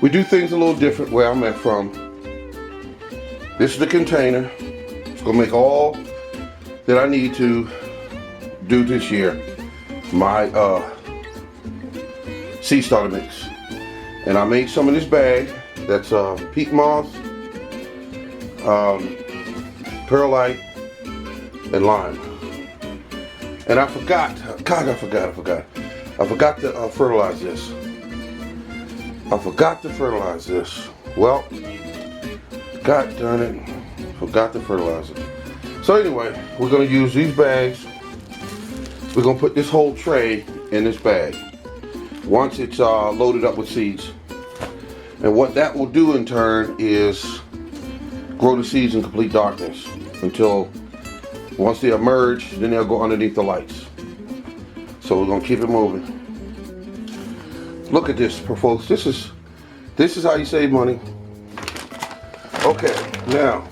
We do things a little different where I'm at from. This is the container. It's gonna make all that I need to do this year. My sea starter mix. And I made some in this bag. That's peat moss, perlite, and lime. And I forgot. God, I forgot. I forgot to fertilize this. Well, God darn it, forgot to fertilize it. So anyway, we're gonna use these bags. We're gonna put this whole tray in this bag once it's loaded up with seeds. And what that will do in turn is grow the seeds in complete darkness until once they emerge, then they'll go underneath the lights. So we're gonna keep it moving. Look at this, folks. This is how you save money. Okay, now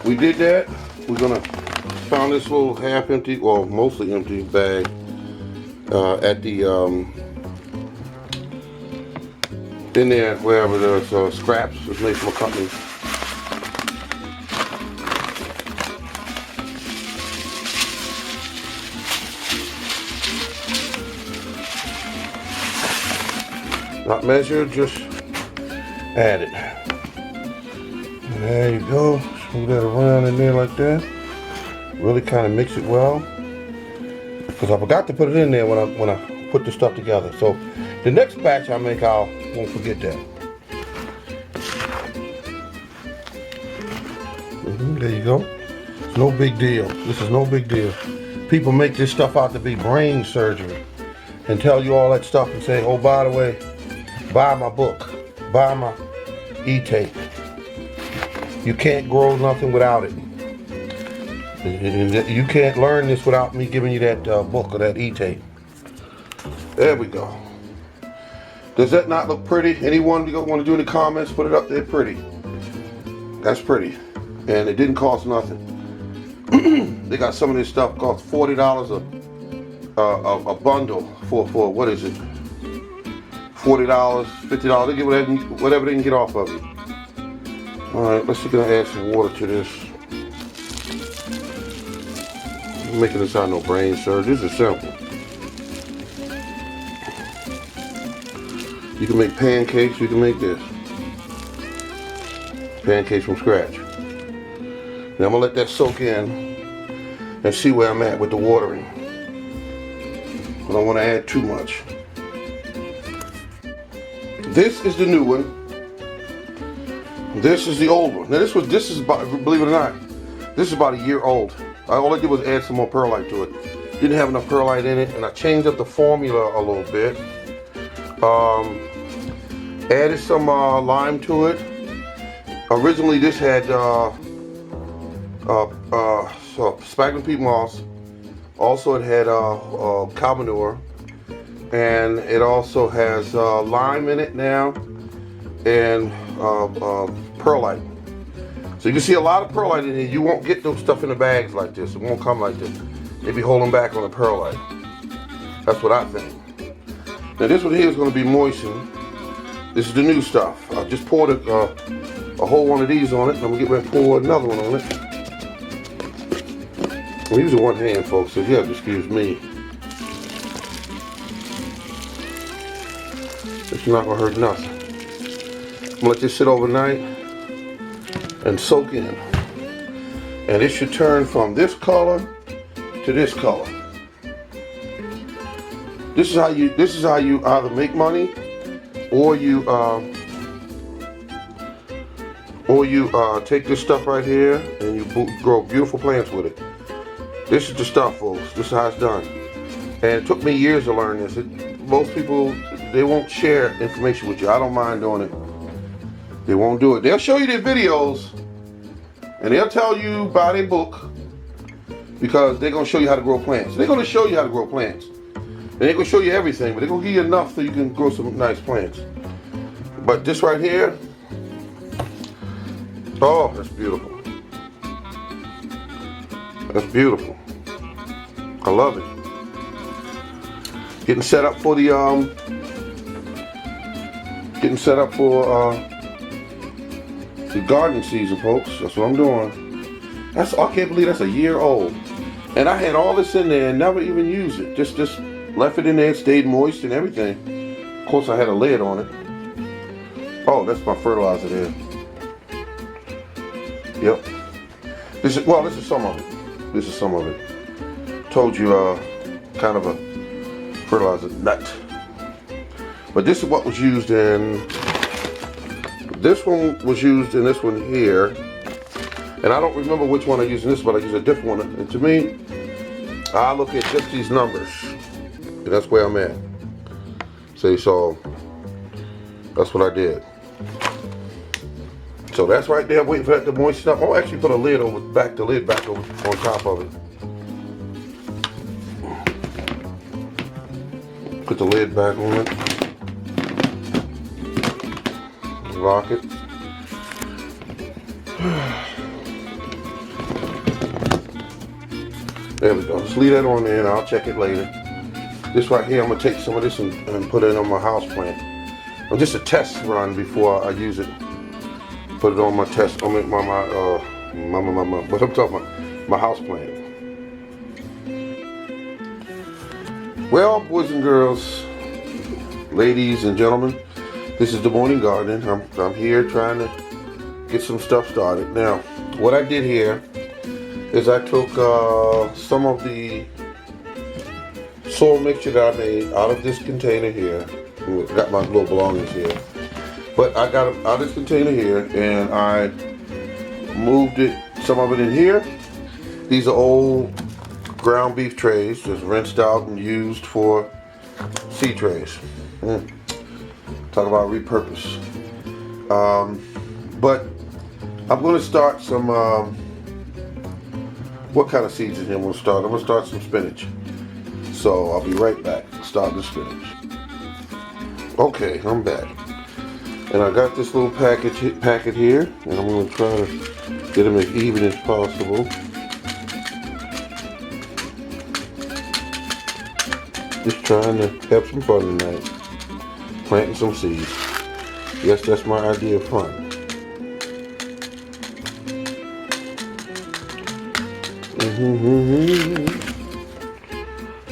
we did that. We're gonna found this little half empty, well, mostly empty bag at the in there wherever there's scraps. It's made from a company. Not measured, just added. There you go. Move that around in there like that. Really kind of mix it well. Because I forgot to put it in there when I put the stuff together. So the next batch I make, I won't forget that. There you go. It's no big deal. This is no big deal. People make this stuff out to be brain surgery and tell you all that stuff and say, oh, by the way, buy my book, buy my e-tape. You can't grow nothing without it. You can't learn this without me giving you that book or that e-tape. There we go. Does that not look pretty? Anyone you want to do in the comments, put it up there pretty. That's pretty. And it didn't cost nothing. They got some of this stuff cost $40 a bundle for what is it? $40, $50. They get whatever they can get off of it. Alright, let's see, gonna add some water to this. I'm making this out no brain surgery. This is simple. You can make pancakes, you can make this. Pancakes from scratch. Now I'm gonna let that soak in and see where I'm at with the watering. I don't want to add too much. This is the new one. This is the old one. Now this is about, believe it or not, this is about a year old. All I did was add some more perlite to it. Didn't have enough perlite in it, and I changed up the formula a little bit. Added some lime to it. Originally this had sphagnum peat moss. Also it had cow manure. And it also has lime in it now, and perlite. So you can see a lot of perlite in here. You won't get those stuff in the bags like this. It won't come like this. They be holding back on the perlite. That's what I think. Now this one here is going to be moistened. This is the new stuff. I just poured a whole one of these on it. I'm going to get ready to pour another one on it. I'm using one hand, folks, so you have to excuse me. It's not going to hurt nothing. I'm going to let this sit overnight and soak in. And it should turn from this color to this color. This is how you either make money or you take this stuff right here and you grow beautiful plants with it. This is the stuff, folks. This is how it's done. And it took me years to learn this. Most people, they won't share information with you. I don't mind doing it. They won't do it. They'll show you their videos and they'll tell you buy their book because they're going to show you how to grow plants. They're going to show you how to grow plants. And they're going to show you everything, but they're going to give you enough so you can grow some nice plants. But this right here, oh, that's beautiful. That's beautiful. I love it. Getting set up for the getting set up for the gardening season, folks. That's what I'm doing. I can't believe that's a year old. And I had all this in there and never even used it. Just left it in there, it stayed moist and everything. Of course, I had a lid on it. Oh, that's my fertilizer there. Yep. This is some of it. This is some of it. Told you, kind of a fertilizer nut. But this is what was used in. This one was used in this one here. And I don't remember which one I used in this, but I used a different one. And to me, I look at just these numbers. And that's where I'm at. See, so that's what I did. So that's right there, waiting for that to moisten up. I'll actually put a lid over, the lid back over on top of it. Put the lid back on it. Lock it. There we go. Just leave that on there and I'll check it later. This right here, I'm gonna take some of this and put it on my house plant. Just a test run before I use it. Put it on my test, what I'm talking about, my house plant. Well, boys and girls, ladies and gentlemen, this is the morning gardening. I'm here trying to get some stuff started. Now, what I did here is I took some of the soil mixture that I made out of this container here. Got my little belongings here. But I got it out of this container here and I moved some of it in here. These are old ground beef trays, just rinsed out and used for seed trays. Talk about repurpose. But I'm going to start some, what kind of seeds in here I'm going to start? I'm going to start some spinach. So I'll be right back, starting the spinach. Okay, I'm back. And I got this little packet here, and I'm going to try to get them as even as possible. Just trying to have some fun tonight. Planting some seeds. Yes, that's my idea of fun.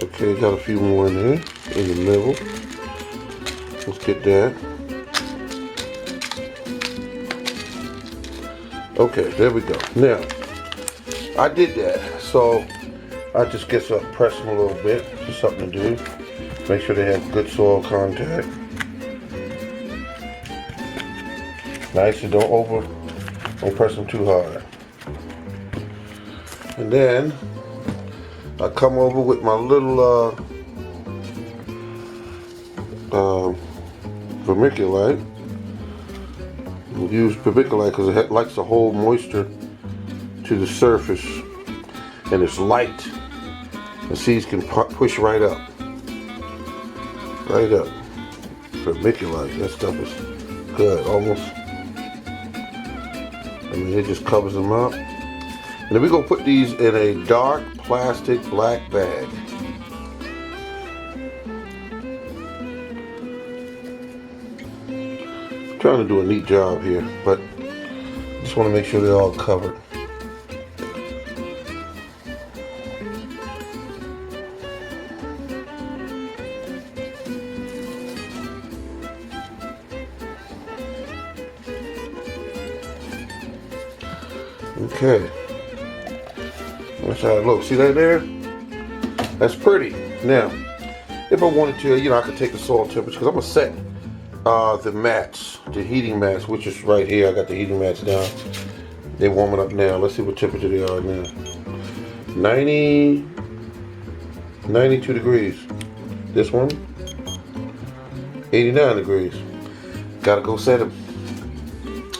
Okay, got a few more in there, in the middle. Let's get that. Okay, there we go. Now, I did that, so I just get some, press them a little bit, just something to do. Make sure they have good soil contact. Nice, and don't press them too hard. And then I come over with my little vermiculite. Use vermiculite because it likes to hold moisture to the surface, and it's light. The seeds can push right up. Right up. Vermiculite, that stuff is good, almost. I mean, it just covers them up. And then we're going to put these in a dark plastic black bag. I'm trying to do a neat job here, but just want to make sure they're all covered. Okay, that's how it looks. See that there? That's pretty. Now, if I wanted to, I could take the soil temperature, because I'm going to set the mats, the heating mats, which is right here. I got the heating mats down. They're warming up now. Let's see what temperature they are now. 92 degrees. This one, 89 degrees. Gotta go set them.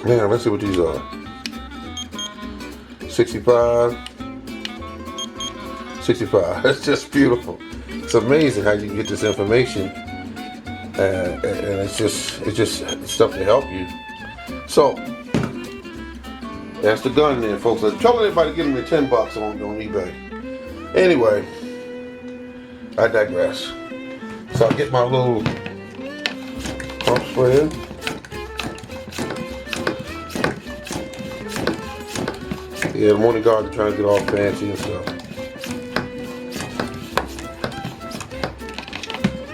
Now, let's see what these are. 65. That's just beautiful. It's amazing how you can get this information, and it's just stuff to help you. So that's the gun there, folks. I'm telling everybody to give me $10 on eBay. Anyway, I digress. So I get my little pump sprayer. Yeah, the morning garden trying to get all fancy and stuff.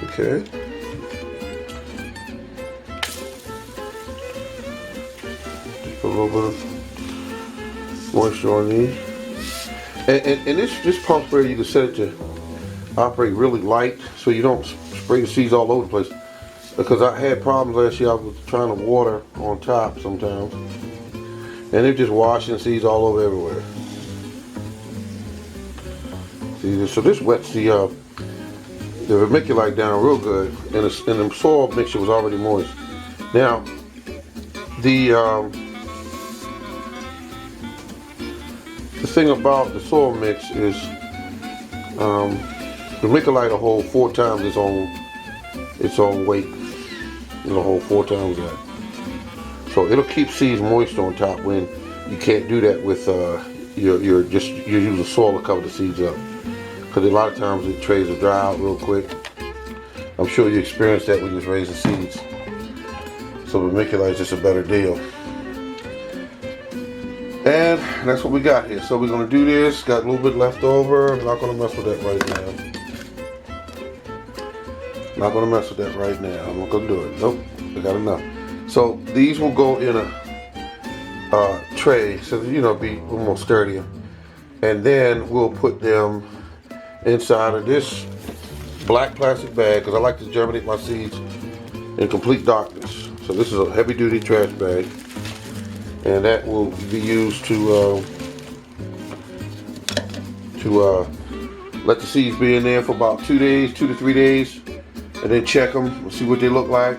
Okay. Just put a little bit of moisture on these. And this pump sprayer, you can set it to operate really light so you don't spray the seeds all over the place. Because I had problems last year, I was trying to water on top sometimes. And they're just washing seeds all over everywhere. See, so this wets the vermiculite down real good, and the soil mixture was already moist. Now, the thing about the soil mix is vermiculite will hold 4 times its own weight. It'll hold 4 times that. So it'll keep seeds moist on top when you can't do that with you're using soil to cover the seeds up. Because a lot of times the trays will dry out real quick. I'm sure you experienced that when you was raising seeds. So vermiculite is just a better deal. And that's what we got here. So we're gonna do this. Got a little bit left over. I'm not gonna mess with that right now. Not gonna mess with that right now. I'm not gonna do it. Nope. I got enough. So these will go in a tray, so be a little more sturdier. And then we'll put them inside of this black plastic bag, because I like to germinate my seeds in complete darkness. So this is a heavy duty trash bag, and that will be used to let the seeds be in there for about 2 to 3 days, and then check them and see what they look like.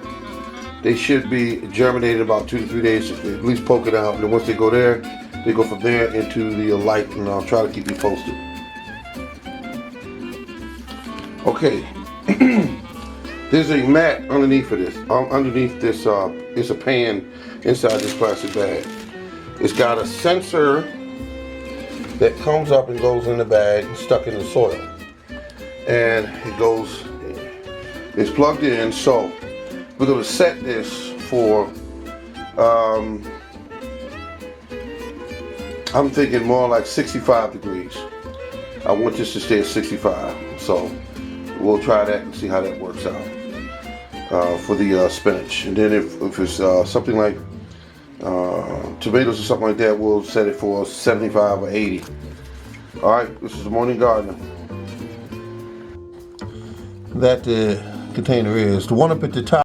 They should be germinated about 2 to 3 days, at least poke it out, and then once they go there, they go from there into the light, and I'll try to keep you posted. Okay, there's a mat underneath of this. Underneath this, it's a pan inside this plastic bag. It's got a sensor that comes up and goes in the bag, stuck in the soil, and it's plugged in. So we're going to set this for, I'm thinking more like 65 degrees. I want this to stay at 65. So we'll try that and see how that works out for the spinach. And then if it's something like tomatoes or something like that, we'll set it for 75 or 80. All right, this is the Morning Gardener. That container is the one up at the top.